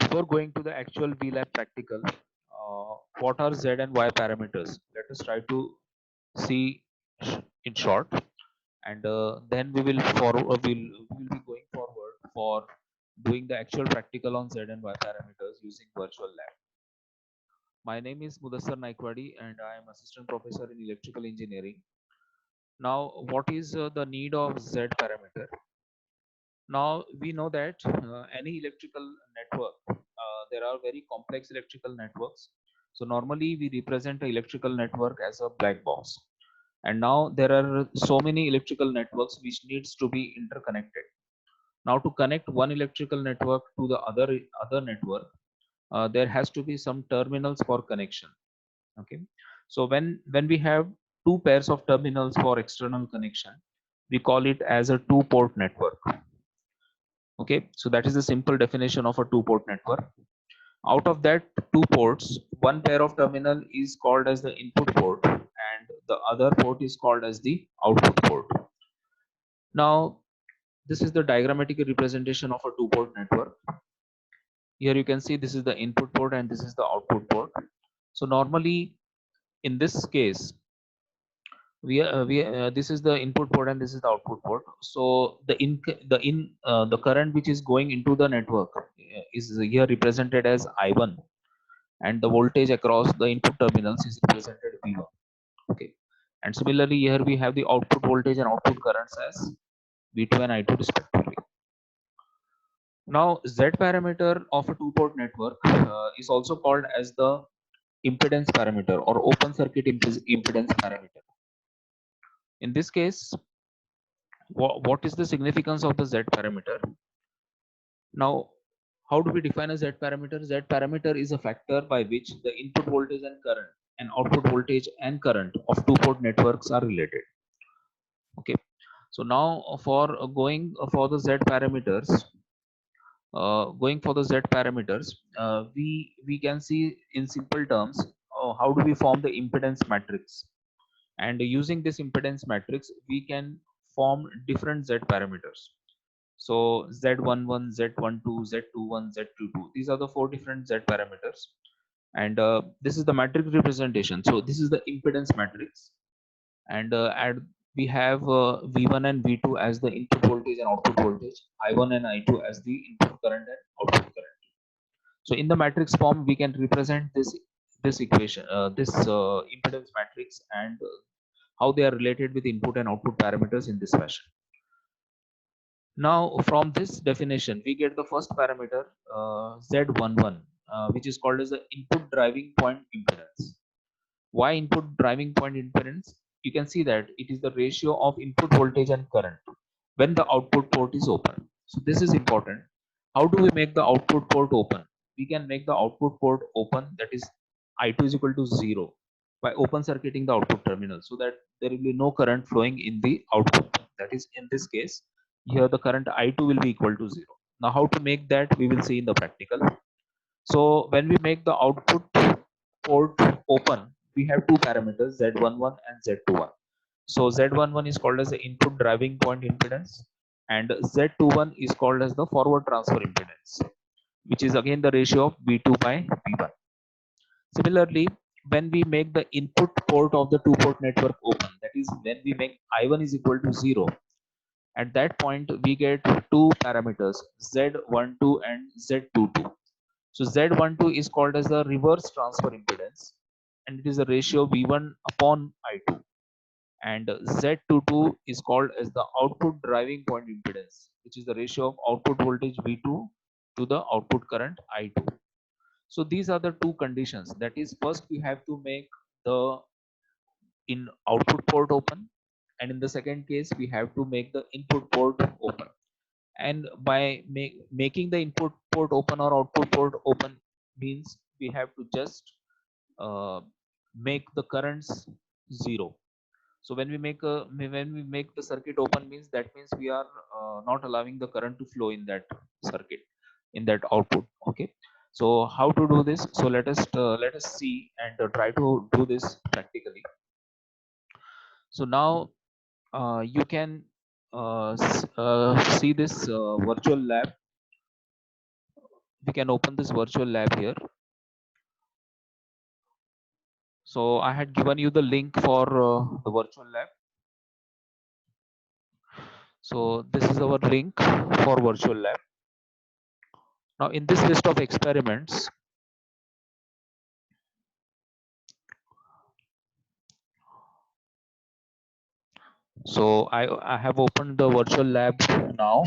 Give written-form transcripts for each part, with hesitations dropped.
Before going to the actual VLab practical, what are Z and Y parameters? Let us try to see in short, and then we'll be going forward for doing the actual practical on Z and Y parameters using virtual lab. My name is Mudassar Naikwadi, and I am assistant professor in electrical engineering. Now, what is the need of Z parameter? Now we know that any electrical network, there are very complex electrical networks. So normally we represent an electrical network as a black box. And now there are so many electrical networks which needs to be interconnected. Now to connect one electrical network to the other network, there has to be some terminals for connection. Okay. So when we have two pairs of terminals for external connection, we call it as a two-port network. Okay, so that is the simple definition of a two-port network. Out of that two ports, one pair of terminal is called as the input port and the other port is called as the output port. Now, this is the diagrammatic representation of a two-port network. Here you can see this is the input port and this is the output port. So normally in this case, this is the input port and this is the output port. So the current which is going into the network is here represented as I1, and the voltage across the input terminals is represented V1. Okay, and similarly here we have the output voltage and output currents as V2 and I2 respectively. Now Z parameter of a two-port network is also called as the impedance parameter or open circuit impedance parameter. In this case, what is the significance of the Z parameter? Now, how do we define a Z parameter? Z parameter is a factor by which the input voltage and current and output voltage and current of two-port networks are related. Okay, so now for going for the Z parameters, we can see in simple terms how do we form the impedance matrix, and using this impedance matrix we can form different Z parameters. So Z11, Z12, Z21, Z22. These are the four different Z parameters. And this is the matrix representation. So this is the impedance matrix. And we have V1 and V2 as the input voltage and output voltage, I1 and I2 as the input current and output current. So in the matrix form, we can represent this equation, this impedance matrix, and how they are related with input and output parameters in this fashion. Now, from this definition, we get the first parameter Z11, which is called as the input driving point impedance. Why input driving point impedance? You can see that it is the ratio of input voltage and current when the output port is open. So this is important. How do we make the output port open? We can make the output port open, that is I2 is equal to 0, by open circuiting the output terminal so that there will be no current flowing in the output. That is, in this case, here the current I2 will be equal to 0. Now how to make that we will see in the practical. So when we make the output port open, we have two parameters Z11 and Z21. So Z11 is called as the input driving point impedance and Z21 is called as the forward transfer impedance, which is again the ratio of V2 by V1. Similarly, when we make the input port of the two-port network open, that is when we make I1 is equal to 0, at that point we get two parameters Z12 and Z22. So Z12 is called as the reverse transfer impedance and it is a ratio V1 upon I2, and Z22 is called as the output driving point impedance, which is the ratio of output voltage V2 to the output current I2. So these are the two conditions. That is, first we have to make the in output port open, and in the second case we have to make the input port open. And by making the input port open or output port open means we have to just uh, make the currents 0. So when we make the circuit open means that means we are not allowing the current to flow in that circuit, in that output. Okay, so how to do this? So let us see and try to do this practically. So now you can see this virtual lab we can open this virtual lab here. So I had given you the link for the virtual lab. So this is our link for virtual lab. Now in this list of experiments, so I have opened the virtual lab now.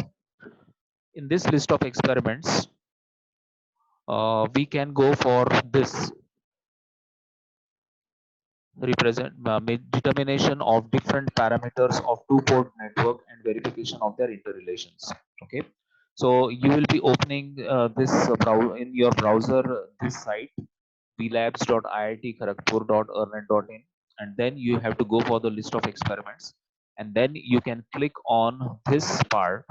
In this list of experiments, we can go for this represent determination of different parameters of two-port network and verification of their interrelations. Okay, so you will be opening this in your browser, this site blabs.iitkharagpur.earnet.in, and then you have to go for the list of experiments, and then you can click on this part,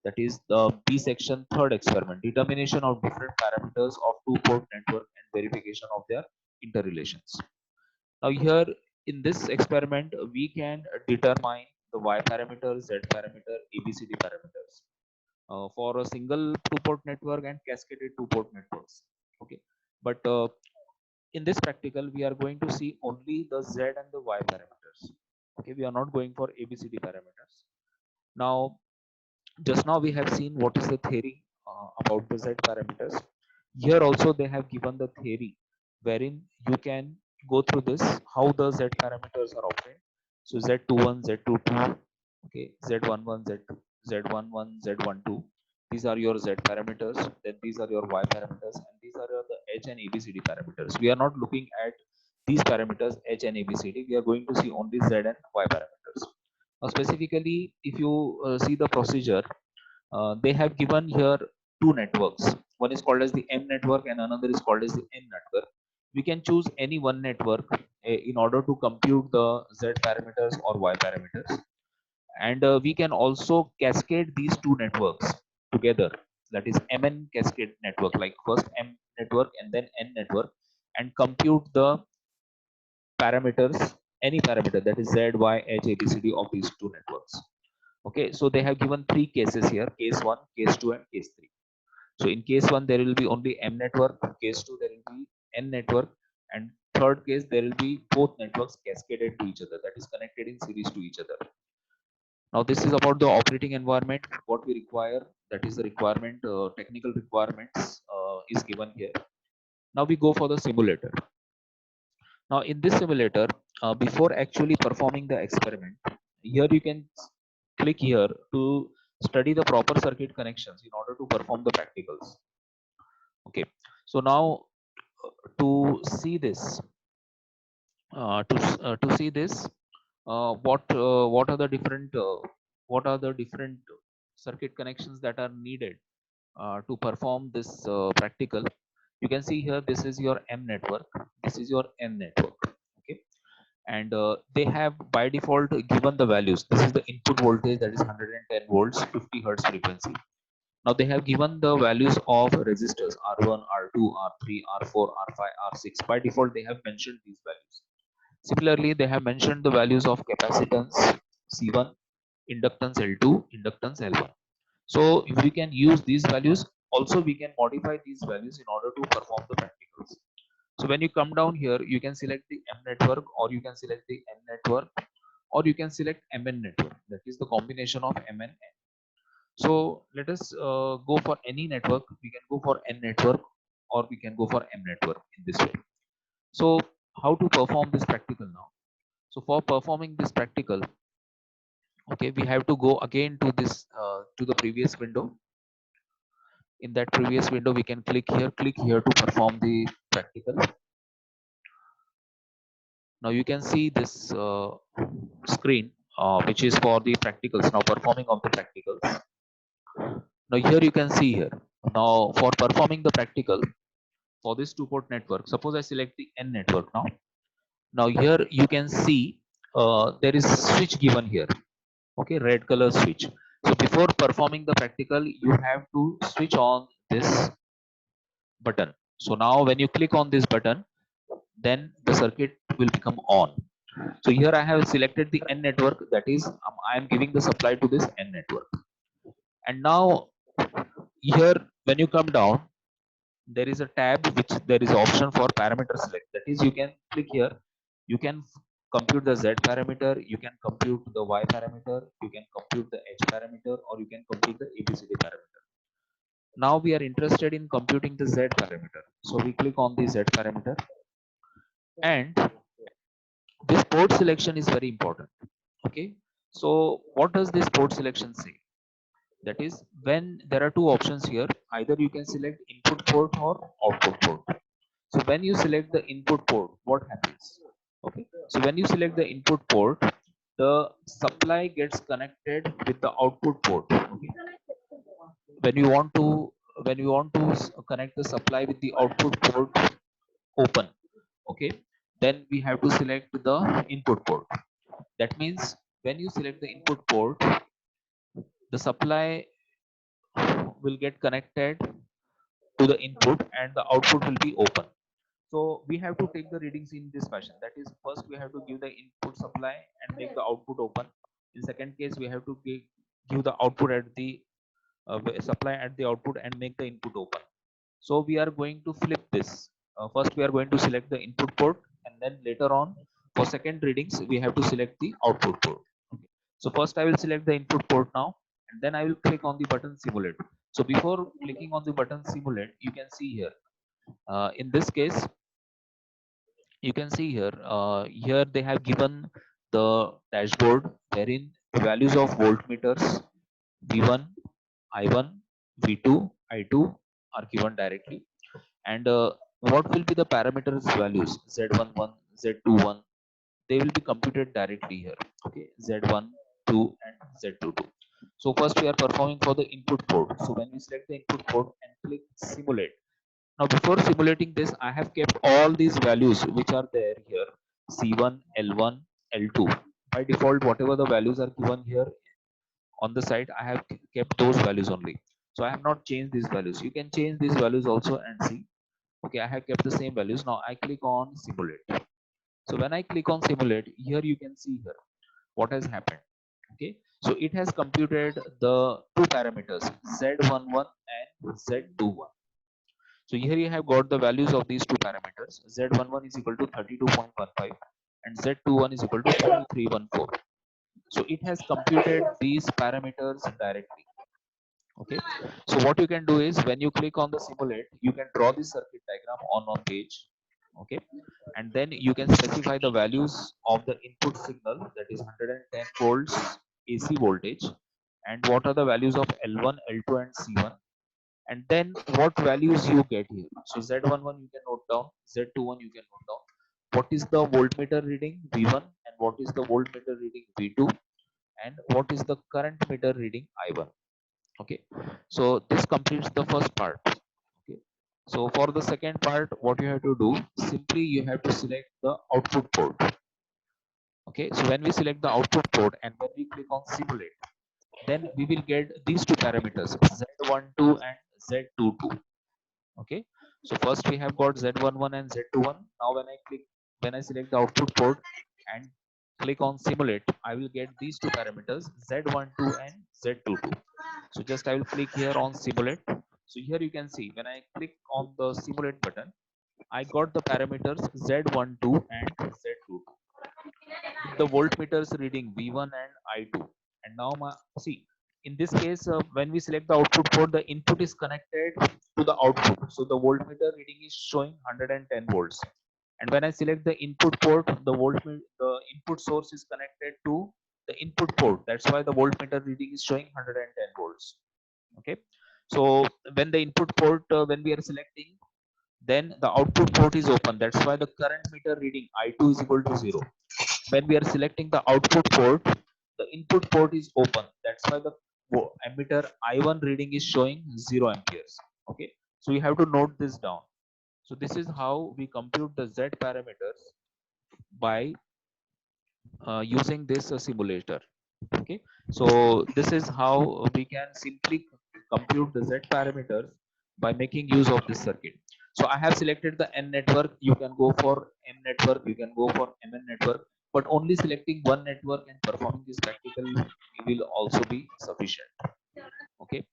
that is the B section, third experiment, determination of different parameters of two-port network and verification of their interrelations. Now here in this experiment, we can determine the Y parameter, Z parameter, ABCD parameters for a single two-port network and cascaded two-port networks. Okay, but in this practical, we are going to see only the Z and the Y parameters. Okay, we are not going for ABCD parameters. Now, just now we have seen what is the theory about the Z parameters. Here also they have given the theory wherein you can go through this, how the Z parameters are obtained. So Z21, Z22, okay, Z11, Z2, Z11, Z12. These are your Z parameters. Then these are your Y parameters, and these are the H and ABCD parameters. We are not looking at these parameters H and ABCD. We are going to see only Z and Y parameters. Now, specifically, if you see the procedure, they have given here two networks. One is called as the M network and another is called as the N network. We can choose any one network in order to compute the Z parameters or Y parameters. And we can also cascade these two networks together. That is MN cascade network, like first M network and then N network, and compute the parameters, any parameter, that is Z, Y, H, ABCD of these two networks. Okay, so they have given three cases here: case 1, case 2, and case 3. So in case 1, there will be only M network; case 2, there will be N network; and third case, there will be both networks cascaded to each other, that is connected in series to each other. Now this is about the operating environment, what we require, that is the requirement, technical requirements is given here. Now we go for the simulator. Now in this simulator, before actually performing the experiment, here you can click here to study the proper circuit connections in order to perform the practicals. Okay, so now to see this, to see this, what are the different circuit connections that are needed to perform this practical. You can see here, this is your M network, this is your N network. Okay, and they have by default given the values. This is the input voltage, that is 110 volts, 50 hertz frequency. Now they have given the values of resistors R1, R2, R3, R4, R5, R6. By default, they have mentioned these values. Similarly, they have mentioned the values of capacitance C1, inductance L2, inductance L1. So if we can use these values, also we can modify these values in order to perform the practicals. So when you come down here, you can select the M network, or you can select the N network, or you can select MN network. That is the combination of M and N. So let us go for any network. We can go for N network, or we can go for M network in this way. So how to perform this practical now? So for performing this practical, okay, we have to go again to this to the previous window. In that previous window, we can click here to perform the practical. Now you can see this screen, which is for the practicals. Now performing of the practicals. Now here you can see here. Now for performing the practical for this two-port network, suppose I select the N network now. Now here you can see there is switch given here. Okay, red color switch. So before performing the practical, you have to switch on this button. So now when you click on this button, then the circuit will become on. So here I have selected the N network, that is I am giving the supply to this N network. And now here when you come down, there is a tab which there is option for parameter select. That is, you can click here, you can compute the Z parameter, you can compute the Y parameter, you can compute the H parameter, or you can compute the ABCD parameter. Now we are interested in computing the Z parameter. So we click on the Z parameter, and this port selection is very important. Okay. So what does this port selection say? That is, when there are two options here, either you can select input port or output port. So when you select the input port, what happens? Okay. So when you select the input port, the supply gets connected with the output port. Okay. When you want to connect the supply with the output port open, okay, then we have to select the input port. That means when you select the input port, the supply will get connected to the input and the output will be open. So we have to take the readings in this fashion. That is, first we have to give the input supply and make the output open. In second case, we have to give the output at the supply at the output and make the input open. So we are going to flip this. First we are going to select the input port, and then later on for second readings we have to select the output port. Okay. So first I will select the input port now, and then I will click on the button simulate. So before clicking on the button simulate, you can see here, in this case, you can see here, here they have given the dashboard wherein the values of voltmeters V1, I1, V2, I2 are given directly, and what will be the parameters values Z11, Z21, they will be computed directly here. Okay, Z1, 2 and Z22. So first we are performing for the input port. So when we select the input port and click simulate, now before simulating this, I have kept all these values which are there here, C1, L1, L2. By default, whatever the values are given here on the side, I have kept those values only. So I have not changed these values. You can change these values also and see. Okay, I have kept the same values. Now I click on simulate. So when I click on simulate, here you can see here what has happened. Okay, so it has computed the two parameters Z11 and Z21. So here you have got the values of these two parameters. Z11 is equal to 32.15 and Z21 is equal to 0.314. So it has computed these parameters directly. Okay. So what you can do is when you click on the simulate, you can draw the circuit diagram on one page. Okay. And then you can specify the values of the input signal, that is 110 volts AC voltage, and what are the values of L1, L2 and C1, and then what values you get here. So Z11 you can note down, Z21 you can note down. What is the voltmeter reading V1 and what is the voltmeter reading V2 and what is the current meter reading I1. Okay, so this completes the first part. Okay, so for the second part, what you have to do, simply you have to select the output port. Okay, so when we select the output port and when we click on simulate, then we will get these two parameters Z12 and Z22. Okay, so first we have got Z11 and Z21. Now when I select the output port and click on simulate, I will get these two parameters Z12 and Z22. So just I will click here on simulate. So here you can see when I click on the simulate button, I got the parameters Z12 and Z22 with the voltmeters reading V1 and I2. And now see, in this case, when we select the output port, the input is connected to the output. So the voltmeter reading is showing 110 volts. And when I select the input port, the input source is connected to the input port. That's why the voltmeter reading is showing 110 volts. Okay. So when the input port, when we are selecting, then the output port is open. That's why the current meter reading I2 is equal to 0. When we are selecting the output port, the input port is open. That's why the emitter I1 reading is showing 0 amperes. Okay, so you have to note this down. So this is how we compute the Z parameters by using this simulator. Okay, so this is how we can simply compute the Z parameters by making use of this circuit. So I have selected the N network. You can go for M network, you can go for Mn network, but only selecting one network and performing this practical will also be sufficient. Okay.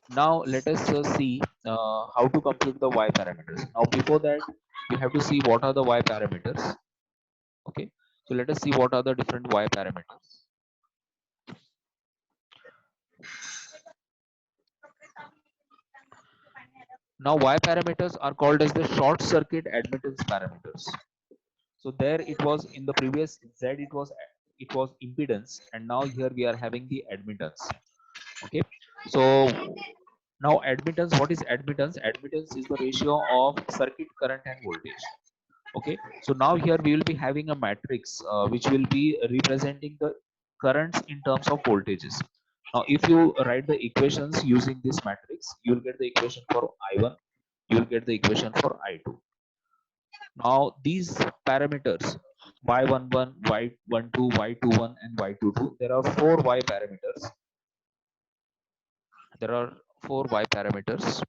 Now let us see how to compute the y parameters. Now before that, we have to see what are the y parameters. Okay. So let us see what are the different y parameters. Now y parameters are called as the short circuit admittance parameters. So there it was in the previous z it was impedance, and now here we are having the admittance. Okay. So now admittance, what is admittance? Admittance is the ratio of circuit current and voltage. Okay. So now here we will be having a matrix which will be representing the currents in terms of voltages. Now if you write the equations using this matrix, you will get the equation for I1, you will get the equation for I2. Now these parameters y11, y12, y21 and y22, there are four y parameters. There are four y parameters.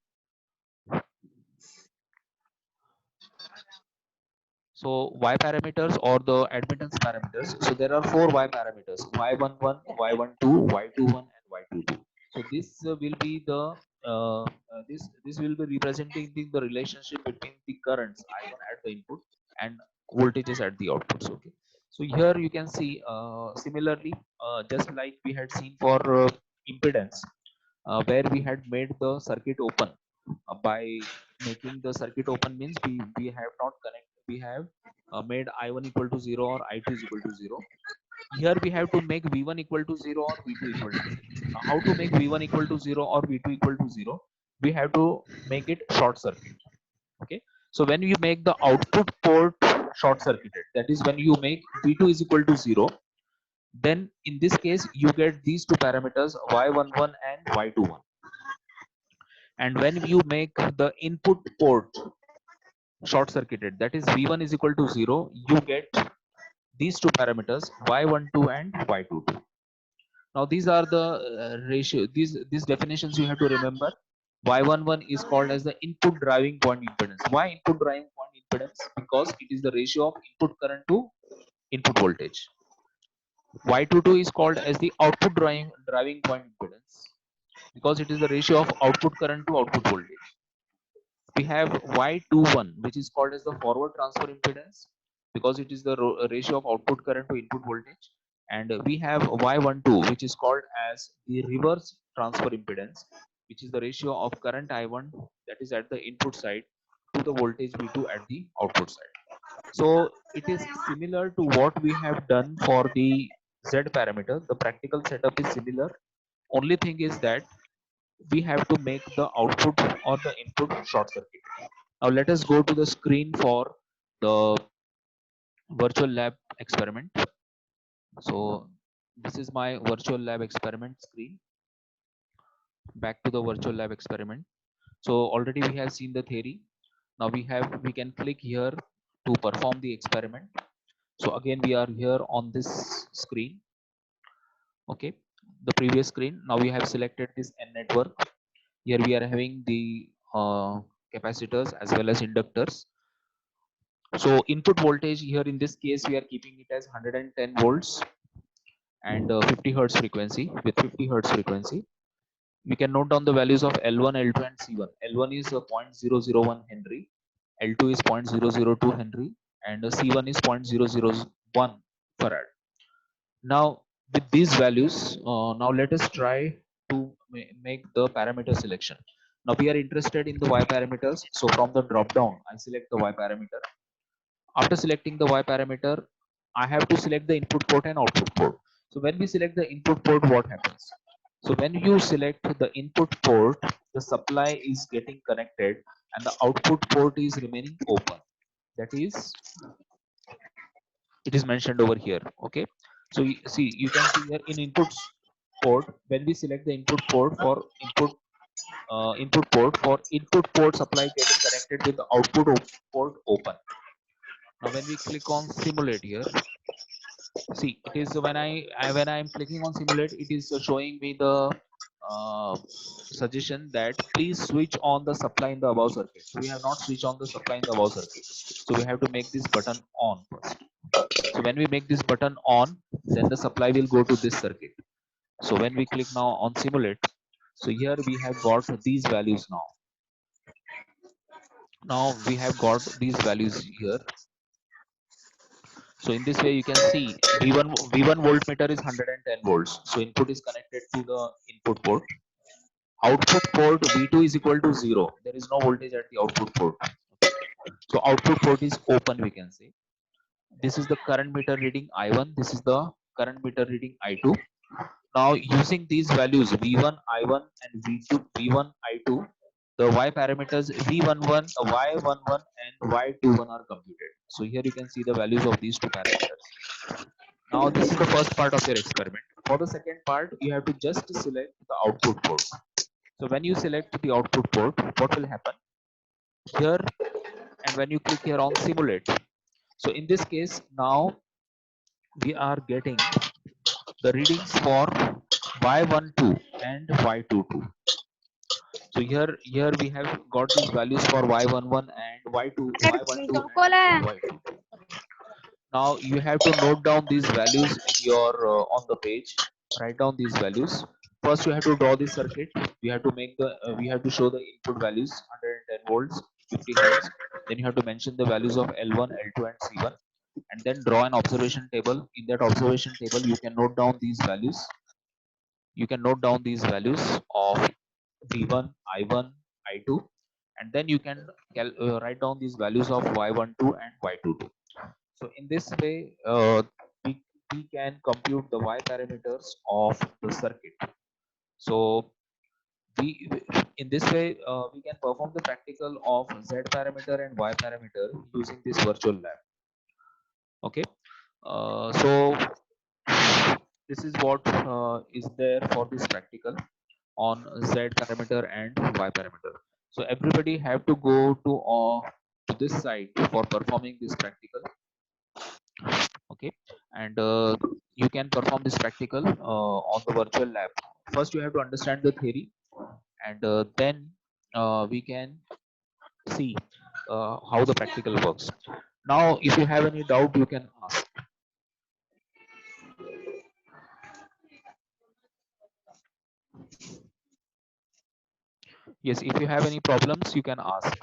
So y parameters or the admittance parameters. So there are four y parameters: y11, y12, y21 and y22. So this will be the this will be representing the relationship between the currents I1 at the input and voltages at the outputs. Okay. So here you can see similarly, just like we had seen for impedance, where we had made the circuit open by making the circuit open means we have not connect, we have made I1 equal to 0 or I2 is equal to 0. Here we have to make V1 equal to 0 or V2 equal to 0. Now how to make V1 equal to 0 or V2 equal to 0? We have to make it short circuit. Okay. So when you make the output port short circuited, that is when you make V2 is equal to 0, then in this case you get these two parameters y11 and y21. And when you make the input port short circuited, that is v1 is equal to 0, you get these two parameters y12 and y22. Now these are the ratio, these definitions you have to remember. Y11 is called as the input driving point impedance. Why input driving point impedance? Because it is the ratio of input current to input voltage. Y22 is called as the output driving point impedance because it is the ratio of output current to output voltage. We have Y21, which is called as the forward transfer impedance because it is the ratio of output current to input voltage. And we have Y12, which is called as the reverse transfer impedance, which is the ratio of current I1 that is at the input side to the voltage V2 at the output side. So it is similar to what we have done for the Z parameter. The practical setup is similar. Only thing is that we have to make the output or the input short circuit. Now let us go to the screen for the virtual lab experiment. So this is my virtual lab experiment screen. Back to the virtual lab experiment. So already we have seen the theory. Now we can click here to perform the experiment. So again we are here on this screen. Okay, the previous screen. Now we have selected this N network. Here we are having the capacitors as well as inductors. So input voltage here in this case we are keeping it as 110 volts and 50 hertz frequency with 50 hertz frequency. We can note down the values of L1, L2 and C1. L1 is 0.001 Henry, L2 is 0.002 Henry and C1 is 0.001 farad. Now with these values, now let us try to make the parameter selection. Now we are interested in the Y parameters. So from the drop down, I select the Y parameter. After selecting the Y parameter, I have to select the input port and output port. So when we select the input port, what happens? So when you select the input port, the supply is getting connected and the output port is remaining open. That is, it is mentioned over here. Okay. So you see, you can see here in inputs port, when we select the input port for input port for input port supply getting connected with the output port open. Now when we click on simulate here, see it is when when I'm clicking on simulate, it is showing me the uh, suggestion that please switch on the supply in the above circuit. So we have not switched on the supply in the above circuit. So we have to make this button on first. So when we make this button on, then the supply will go to this circuit. So when we click now on simulate, So here we have got these values now. Now we have got these values here. So in this way, you can see V1 voltmeter is 110 volts. So input is connected to the input port. Output port V2 is equal to 0. There is no voltage at the output port. So output port is open, we can say. This is the current meter reading I1. This is the current meter reading I2. Now using these values V1, I1 and V2, V1, I2, the Y parameters V11, Y11 and Y21 are computed. So here you can see the values of these two parameters. Now this is the first part of your experiment. For the second part, you have to just select the output port. So when you select the output port, what will happen? Here, and when you click here on simulate, so in this case, now we are getting the readings for Y12 and Y22. So here we have got these values for Y11 and Y12 and Y22. Now you have to note down these values in your on the page. Write down these values. First, you have to draw the circuit. We have to make the we have to show the input values 110 volts, 50 hertz. Then you have to mention the values of L1, L2, and C1, and then draw an observation table. In that observation table, you can note down these values. You can note down these values of V1, I1, I2, and then you can write down these values of Y12 and Y22. So in this way, we can compute the Y parameters of the circuit. So we in this way we can perform the practical of Z parameter and Y parameter using this virtual lab. Okay, so this is what is there for this practical on Z parameter and Y parameter. So everybody have to go to this site for performing this practical. Okay, and you can perform this practical on the virtual lab. First, you have to understand the theory, and then we can see how the practical works. Now, if you have any doubt, you can ask. Yes, if you have any problems, you can ask.